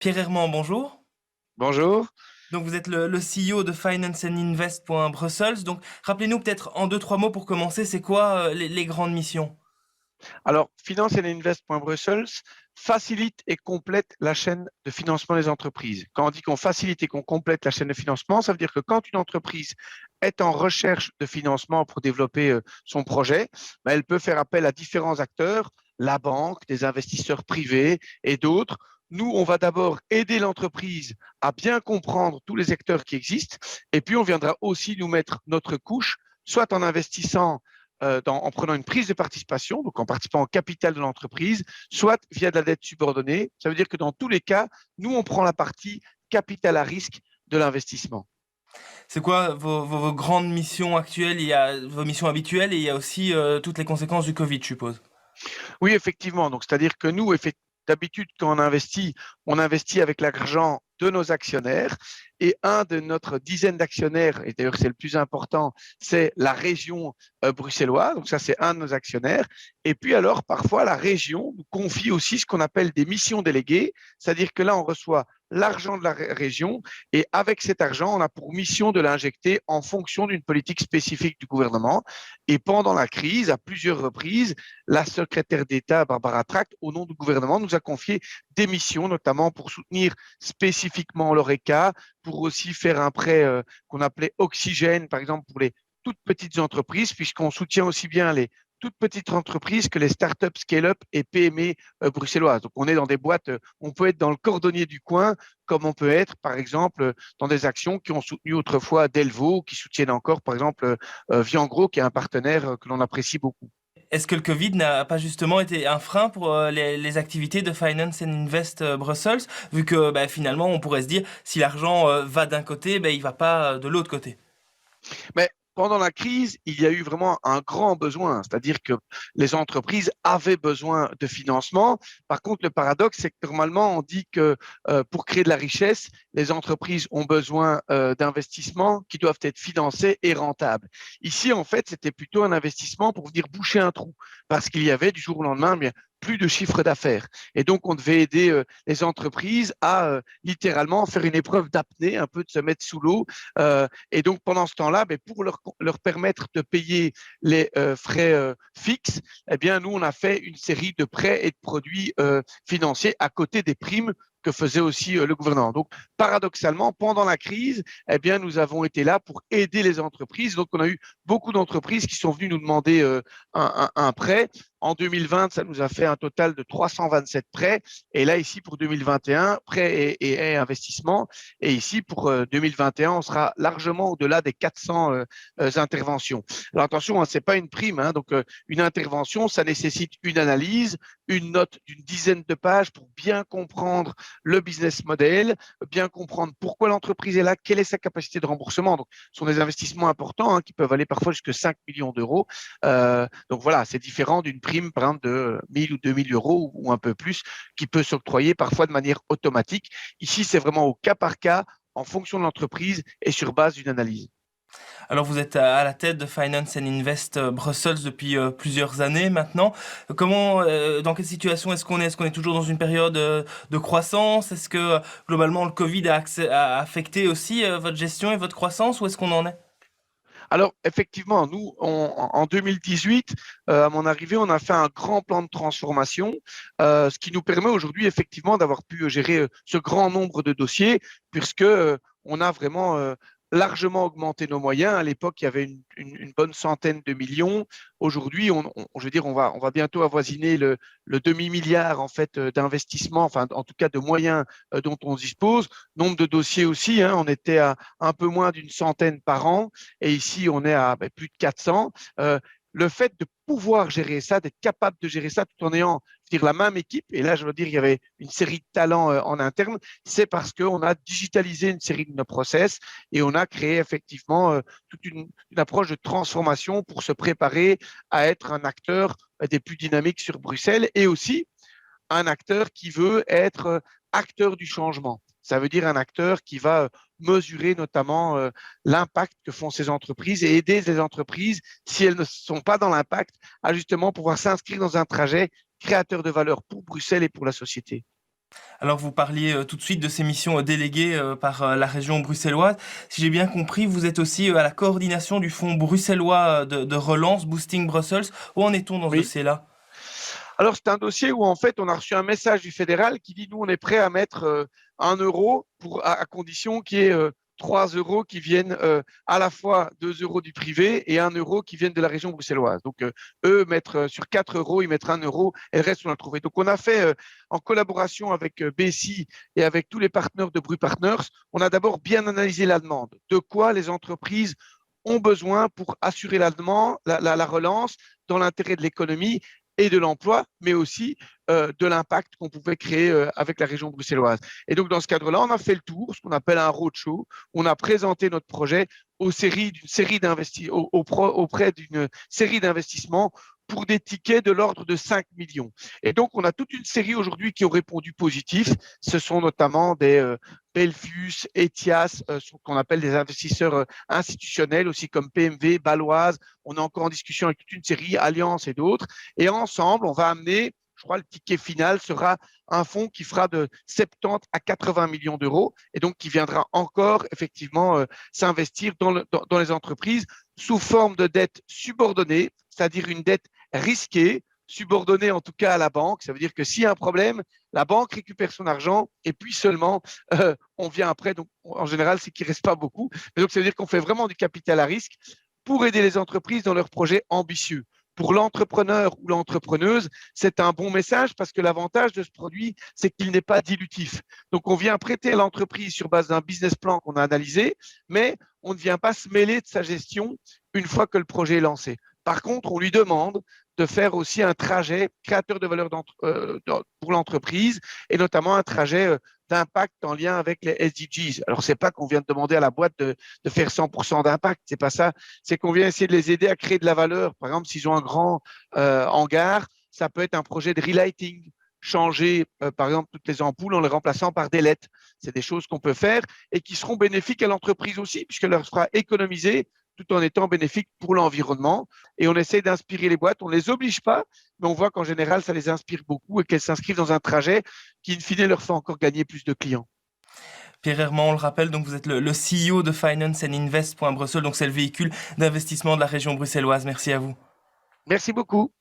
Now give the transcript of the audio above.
Pierre Herman, bonjour. Bonjour. Donc vous êtes le CEO de Finance and Invest.Brussels. Donc rappelez-nous peut-être en deux, trois mots pour commencer, c'est quoi les grandes missions? Alors, Finance and Invest.Brussels facilite et complète la chaîne de financement des entreprises. Quand on dit qu'on facilite et qu'on complète la chaîne de financement, ça veut dire que quand une entreprise est en recherche de financement pour développer son projet, ben, elle peut faire appel à différents acteurs, la banque, des investisseurs privés et d'autres. Nous, on va d'abord aider l'entreprise à bien comprendre tous les acteurs qui existent et puis on viendra aussi nous mettre notre couche, soit en investissant en prenant une prise de participation, donc en participant au capital de l'entreprise, soit via de la dette subordonnée. Ça veut dire que dans tous les cas, nous, on prend la partie capital à risque de l'investissement. C'est quoi vos grandes missions actuelles? Il y a vos missions habituelles et il y a aussi toutes les conséquences du Covid, je suppose. Oui, effectivement. Donc, c'est-à-dire que nous, d'habitude, quand on investit avec l'argent de nos actionnaires. Et un de notre dizaine d'actionnaires, et d'ailleurs c'est le plus important, c'est la région bruxelloise. Donc ça, c'est un de nos actionnaires. Et puis alors, parfois, la région nous confie aussi ce qu'on appelle des missions déléguées. C'est-à-dire que là, on reçoit l'argent de la région et avec cet argent, on a pour mission de l'injecter en fonction d'une politique spécifique du gouvernement. Et pendant la crise, à plusieurs reprises, la secrétaire d'État, Barbara Tract, au nom du gouvernement, nous a confié des missions, notamment pour soutenir spécifiquement l'ORECA, pour aussi faire un prêt qu'on appelait Oxygène, par exemple, pour les toutes petites entreprises, puisqu'on soutient aussi bien les toutes petites entreprises que les startups scale-up et PME bruxelloises. Donc, on est dans des boîtes, on peut être dans le cordonnier du coin, comme on peut être, par exemple, dans des actions qui ont soutenu autrefois Delvaux, qui soutiennent encore, par exemple, Viangro, qui est un partenaire que l'on apprécie beaucoup. Est-ce que le Covid n'a pas justement été un frein pour les activités de Finance and Invest Brussels, vu que bah, finalement on pourrait se dire si l'argent va d'un côté, bah, il va pas de l'autre côté. Mais pendant la crise, il y a eu vraiment un grand besoin, c'est-à-dire que les entreprises avaient besoin de financement. Par contre, le paradoxe, c'est que normalement, on dit que pour créer de la richesse, les entreprises ont besoin d'investissements qui doivent être financés et rentables. Ici, en fait, c'était plutôt un investissement pour venir boucher un trou, parce qu'il y avait du jour au lendemain bien, plus de chiffre d'affaires. Et donc, on devait aider les entreprises à littéralement faire une épreuve d'apnée, un peu de se mettre sous l'eau, et donc, pendant ce temps-là, ben, pour leur permettre de payer les frais fixes, eh bien, nous, on a fait une série de prêts et de produits financiers à côté des primes que faisait aussi le gouvernement. Donc, paradoxalement, pendant la crise, eh bien, nous avons été là pour aider les entreprises. Donc, on a eu beaucoup d'entreprises qui sont venues nous demander un prêt. En 2020, ça nous a fait un total de 327 prêts. Et là, ici, pour 2021, prêts et investissements. Et ici, pour 2021, on sera largement au-delà des 400 interventions. Alors attention, hein, ce n'est pas une prime. Hein, donc, une intervention, ça nécessite une analyse, une note d'une dizaine de pages pour bien comprendre le business model, bien comprendre pourquoi l'entreprise est là, quelle est sa capacité de remboursement. Donc, ce sont des investissements importants qui peuvent aller parfois jusqu'à 5 millions d'euros. Donc voilà, c'est différent d'une prime, par exemple, de 1000 ou 2000 euros ou un peu plus, qui peut s'octroyer parfois de manière automatique. Ici, c'est vraiment au cas par cas, en fonction de l'entreprise et sur base d'une analyse. Alors vous êtes à la tête de Finance and Invest Brussels depuis plusieurs années maintenant. Comment, dans quelle situation est-ce qu'on est? Est-ce qu'on est toujours dans une période de croissance? Est-ce que globalement le Covid a affecté aussi votre gestion et votre croissance? Où est-ce qu'on en est? Alors, effectivement, nous, en 2018, à mon arrivée, on a fait un grand plan de transformation, ce qui nous permet aujourd'hui, effectivement, d'avoir pu gérer ce grand nombre de dossiers, puisque on a vraiment largement augmenté nos moyens. À l'époque, il y avait une bonne centaine de millions. Aujourd'hui, je veux dire, on va bientôt avoisiner le demi-milliard en fait d'investissements, enfin, en tout cas de moyens dont on dispose. Nombre de dossiers aussi, hein, on était à un peu moins d'une centaine par an. Et ici, on est à plus de 400. Le fait de pouvoir gérer ça, d'être capable de gérer ça tout en ayant je veux dire, la même équipe, et là, je veux dire, il y avait une série de talents en interne, c'est parce qu'on a digitalisé une série de nos process et on a créé effectivement toute une approche de transformation pour se préparer à être un acteur des plus dynamiques sur Bruxelles et aussi un acteur qui veut être acteur du changement. Ça veut dire un acteur qui va mesurer notamment l'impact que font ces entreprises et aider les entreprises, si elles ne sont pas dans l'impact, à justement pouvoir s'inscrire dans un trajet créateur de valeur pour Bruxelles et pour la société. Alors vous parliez tout de suite de ces missions déléguées par la région bruxelloise. Si j'ai bien compris, vous êtes aussi à la coordination du fonds bruxellois de relance, Boosting Brussels. Où en est-on dans ce Oui. dossier-là? Alors, c'est un dossier où, en fait, on a reçu un message du fédéral qui dit, nous, on est prêt à mettre 1 euro à condition qu'il y ait 3 € qui viennent à la fois 2 € du privé et 1 € qui viennent de la région bruxelloise. Donc, eux mettent sur 4 €, ils mettent 1 € et le reste, on l'a trouvé. Donc, on a fait, en collaboration avec BSI et avec tous les partenaires de Bru Partners, on a d'abord bien analysé la demande. De quoi les entreprises ont besoin pour assurer la demande, la relance dans l'intérêt de l'économie et de l'emploi, mais aussi de l'impact qu'on pouvait créer avec la région bruxelloise. Et donc, dans ce cadre-là, on a fait le tour, ce qu'on appelle un roadshow. On a présenté notre projet auprès d'une série d'investissements pour des tickets de l'ordre de 5 millions. Et donc, on a toute une série aujourd'hui qui ont répondu positif. Ce sont notamment des Belfius, Etias, qu'on appelle des investisseurs institutionnels, aussi comme PMV, Baloise. On est encore en discussion avec toute une série, Alliance et d'autres. Et ensemble, on va amener, je crois, le ticket final sera un fonds qui fera de 70 à 80 millions d'euros et donc qui viendra encore effectivement s'investir dans les entreprises sous forme de dette subordonnée, c'est-à-dire une dette risquée, subordonnée en tout cas à la banque. Ça veut dire que s'il y a un problème, la banque récupère son argent et puis seulement on vient après. Donc en général, c'est qu'il ne reste pas beaucoup. Mais donc ça veut dire qu'on fait vraiment du capital à risque pour aider les entreprises dans leurs projets ambitieux. Pour l'entrepreneur ou l'entrepreneuse, c'est un bon message parce que l'avantage de ce produit, c'est qu'il n'est pas dilutif. Donc, on vient prêter à l'entreprise sur base d'un business plan qu'on a analysé, mais on ne vient pas se mêler de sa gestion une fois que le projet est lancé. Par contre, on lui demande de faire aussi un trajet créateur de valeur pour l'entreprise et notamment un trajet d'impact en lien avec les SDGs. Alors, c'est pas qu'on vient de demander à la boîte de faire 100% d'impact, c'est pas ça. C'est qu'on vient essayer de les aider à créer de la valeur. Par exemple, s'ils ont un grand hangar, ça peut être un projet de relighting, changer par exemple toutes les ampoules en les remplaçant par des LED. C'est des choses qu'on peut faire et qui seront bénéfiques à l'entreprise aussi, puisqu'elle leur sera économisée tout en étant bénéfique pour l'environnement. Et on essaie d'inspirer les boîtes. On ne les oblige pas, mais on voit qu'en général, ça les inspire beaucoup et qu'elles s'inscrivent dans un trajet qui, in fine, leur fait encore gagner plus de clients. Pierre Herman, on le rappelle, donc vous êtes le CEO de Finance and Invest. Bruxelles, donc c'est le véhicule d'investissement de la région bruxelloise. Merci à vous. Merci beaucoup.